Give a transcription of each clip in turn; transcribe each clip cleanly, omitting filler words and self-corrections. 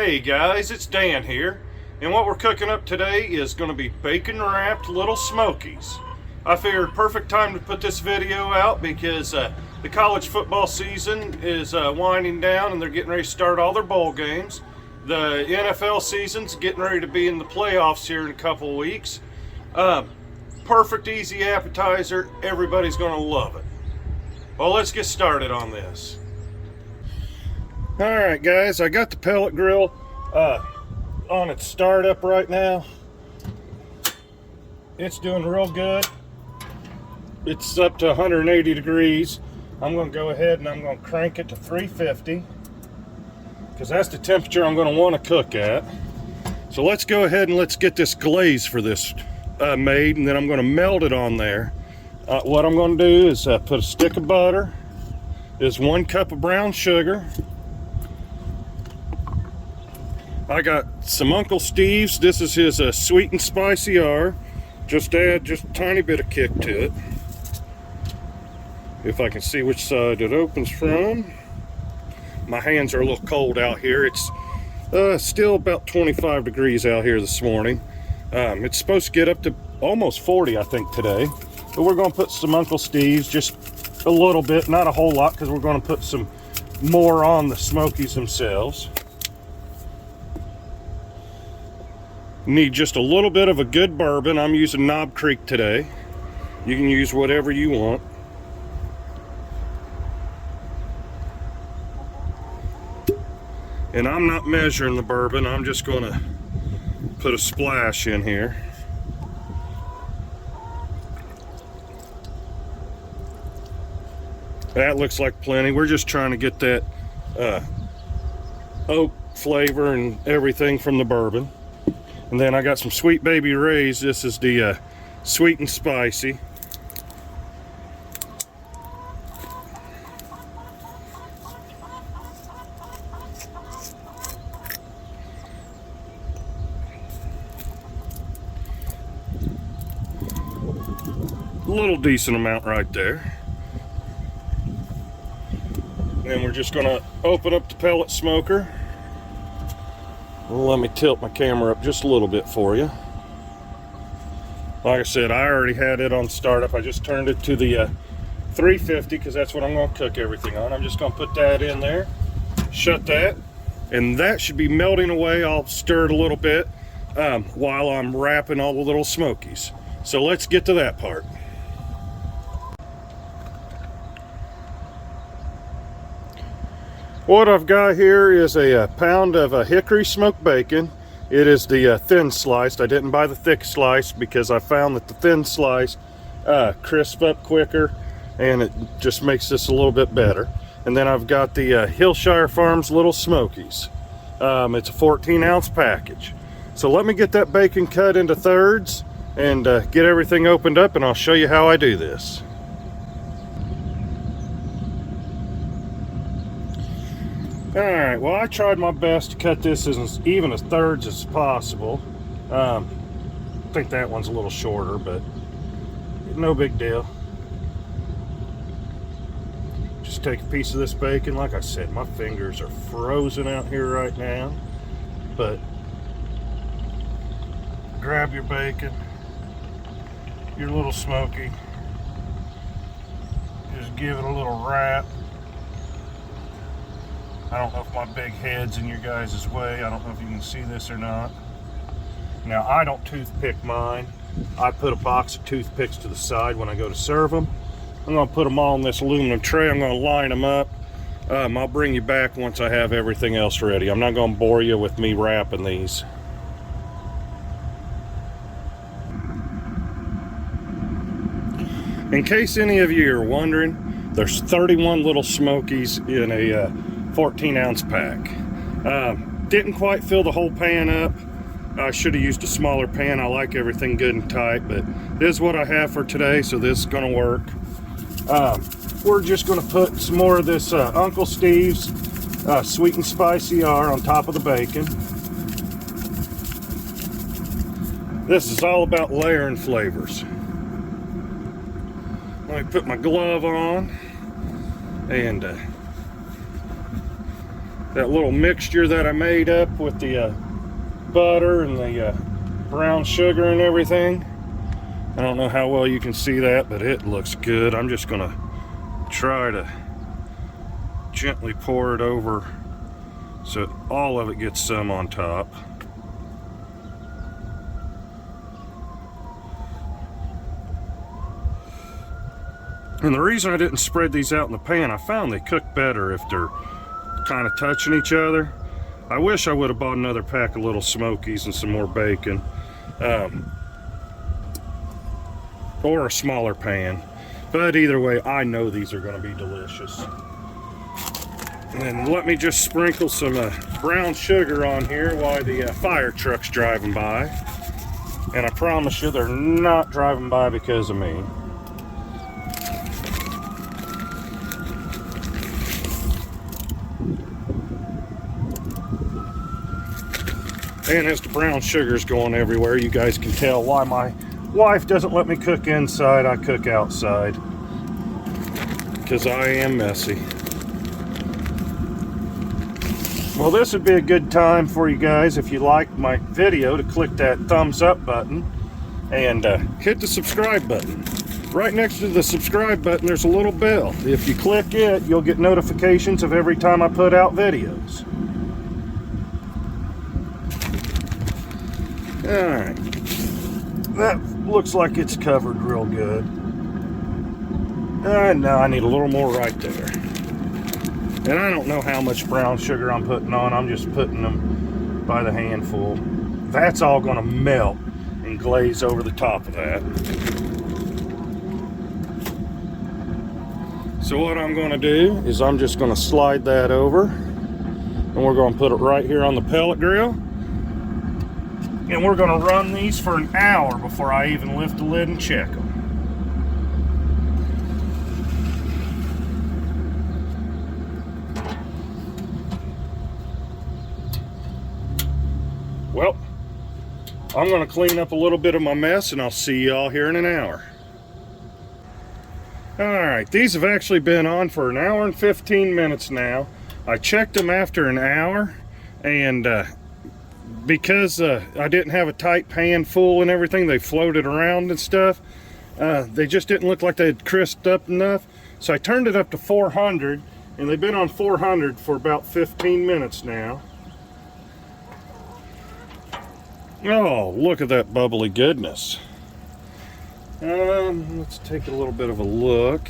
Hey guys, it's Dan here, and what we're cooking up today is going to be bacon wrapped Little Smokies. I figured perfect time to put this video out because the college football season is winding down and they're getting ready to start all their bowl games. The NFL season's getting ready to be in the playoffs here in a couple of weeks. Perfect easy appetizer, everybody's going to love it. Well, let's get started on this. Alright guys, I got the pellet grill on its startup right now. It's doing real good. It's up to 180 degrees. I'm going to go ahead and I'm going to crank it to 350 because that's the temperature I'm going to want to cook at. So let's go ahead and let's get this glaze for this made, and then I'm going to melt it on there. What I'm going to do is put a stick of butter. There's 1 cup of brown sugar. I got some Uncle Steve's. This is his sweet and spicy R. Just add just a tiny bit of kick to it. If I can see which side it opens from. My hands are a little cold out here. It's still about 25 degrees out here this morning. It's supposed to get up to almost 40, I think, today. But we're going to put some Uncle Steve's, just a little bit, not a whole lot, because we're going to put some more on the Smokies themselves. Need just a little bit of a good bourbon. I'm using Knob Creek today. You can use whatever you want. And I'm not measuring the bourbon. I'm just going to put a splash in here. That looks like plenty. We're just trying to get that oak flavor and everything from the bourbon. And then I got some Sweet Baby Ray's. This is the sweet and spicy. A little decent amount right there. Then we're just going to open up the pellet smoker. Let me tilt my camera up just a little bit for you. Like I said, I already had it on startup. I just turned it to the 350 because that's what I'm going to cook everything on. I'm just going to put that in there, shut that, and that should be melting away. I'll stir it a little bit while I'm wrapping all the little Smokies. So let's get to that part. What I've got here is a pound of hickory smoked bacon. It is the thin sliced. I didn't buy the thick slice because I found that the thin slice crisp up quicker and it just makes this a little bit better. And then I've got the Hillshire Farms Little Smokies. It's a 14-ounce package. So let me get that bacon cut into thirds and get everything opened up, and I'll show you how I do this. Alright, well, I tried my best to cut this as even as thirds as possible. I think that one's a little shorter, but no big deal. Just take a piece of this bacon. Like I said, my fingers are frozen out here right now. But grab your bacon, your little Smoky. Just give it a little wrap. I don't know if my big head's in your guys' way. I don't know if you can see this or not. Now, I don't toothpick mine. I put a box of toothpicks to the side when I go to serve them. I'm going to put them all in this aluminum tray. I'm going to line them up. I'll bring you back once I have everything else ready. I'm not going to bore you with me wrapping these. In case any of you are wondering, there's 31 little Smokies in a 14-ounce pack. Didn't quite fill the whole pan up. I should have used a smaller pan. I like everything good and tight, but this is what I have for today, so this is going to work. We're just going to put some more of this Uncle Steve's sweet and spicy R on top of the bacon. This is all about layering flavors. Let me put my glove on and that little mixture that I made up with the butter and the brown sugar and everything. I don't know how well you can see that, but it looks good. I'm just gonna try to gently pour it over so all of it gets some on top. And the reason I didn't spread these out in the pan, I found they cook better if they're kind of touching each other. I wish I would have bought another pack of Lil Smokies and some more bacon, or a smaller pan. But either way, I know these are going to be delicious. And let me just sprinkle some brown sugar on here while the fire truck's driving by. And I promise you, they're not driving by because of me. And as the brown sugar's going everywhere, you guys can tell why my wife doesn't let me cook inside, I cook outside. Because I am messy. Well, this would be a good time for you guys, if you like my video, to click that thumbs up button and hit the subscribe button. Right next to the subscribe button, there's a little bell. If you click it, you'll get notifications of every time I put out videos. Alright, that looks like it's covered real good. Now I need a little more right there. And I don't know how much brown sugar I'm putting on, I'm just putting them by the handful. That's all going to melt and glaze over the top of that. So what I'm going to do is I'm just going to slide that over, and we're going to put it right here on the pellet grill. And we're going to run these for an hour before I even lift the lid and check them. Well, I'm going to clean up a little bit of my mess, and I'll see y'all here in an hour. Alright, these have actually been on for an hour and 15 minutes now. I checked them after an hour, and because I didn't have a tight pan full and everything, they floated around and stuff. They just didn't look like they had crisped up enough. So I turned it up to 400, and they've been on 400 for about 15 minutes now. Oh, look at that bubbly goodness. Let's take a little bit of a look.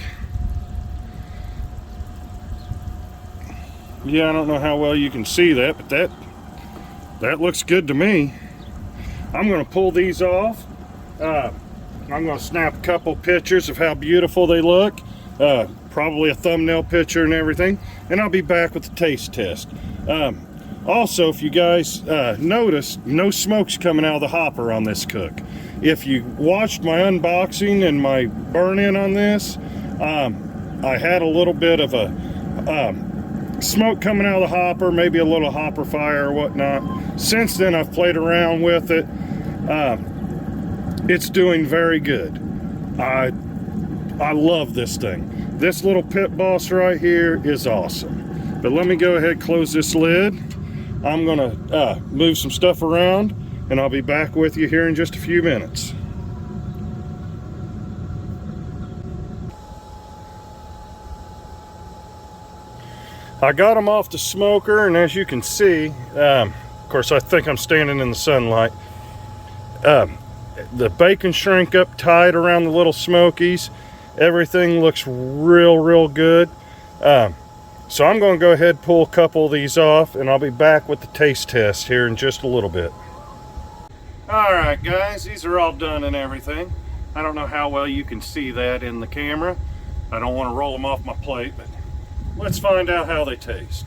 Yeah, I don't know how well you can see that, but that looks good to me. I'm going to pull these off. I'm going to snap a couple pictures of how beautiful they look. Probably a thumbnail picture and everything. And I'll be back with the taste test. Also, if you guys noticed, no smoke's coming out of the hopper on this cook. If you watched my unboxing and my burn-in on this, I had a little bit of a smoke coming out of the hopper, maybe a little hopper fire or whatnot. Since then, I've played around with it. It's doing very good. I love this thing. This little pit boss right here is awesome. But let me go ahead and close this lid. I'm gonna move some stuff around, and I'll be back with you here in just a few minutes. I got them off the smoker, and as you can see, of course I think I'm standing in the sunlight, the bacon shrink up tight around the Lil Smokies. Everything looks real good. So I'm going to go ahead and pull a couple of these off, and I'll be back with the taste test here in just a little bit. Alright guys, these are all done and everything. I don't know how well you can see that in the camera. I don't want to roll them off my plate, but let's find out how they taste.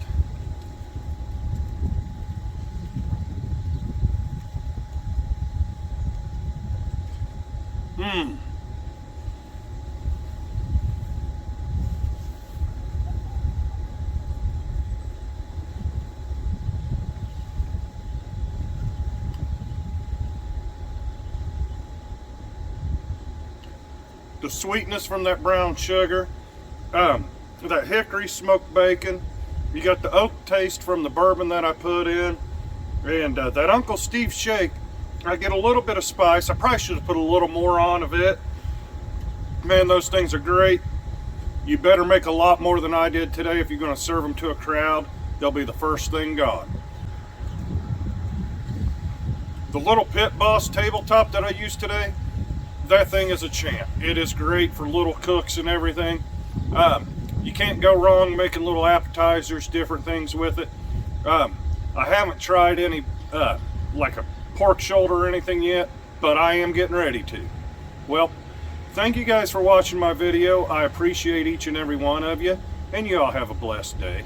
The sweetness from that brown sugar, that hickory smoked bacon You got the oak taste from the bourbon that I put in. And that Uncle Steve shake, I get a little bit of spice. I probably should have put a little more on of it. Man, those things are great. You better make a lot more than I did today if you're going to serve them to a crowd. They'll be the first thing gone. The little Pit Boss tabletop that I used today, that thing is a champ. It is great for little cooks and everything. You can't go wrong making little appetizers, different things with it. I haven't tried any like a pork shoulder or anything yet, but I am getting ready to. Well, thank you guys for watching my video. I appreciate each and every one of you, and you all have a blessed day.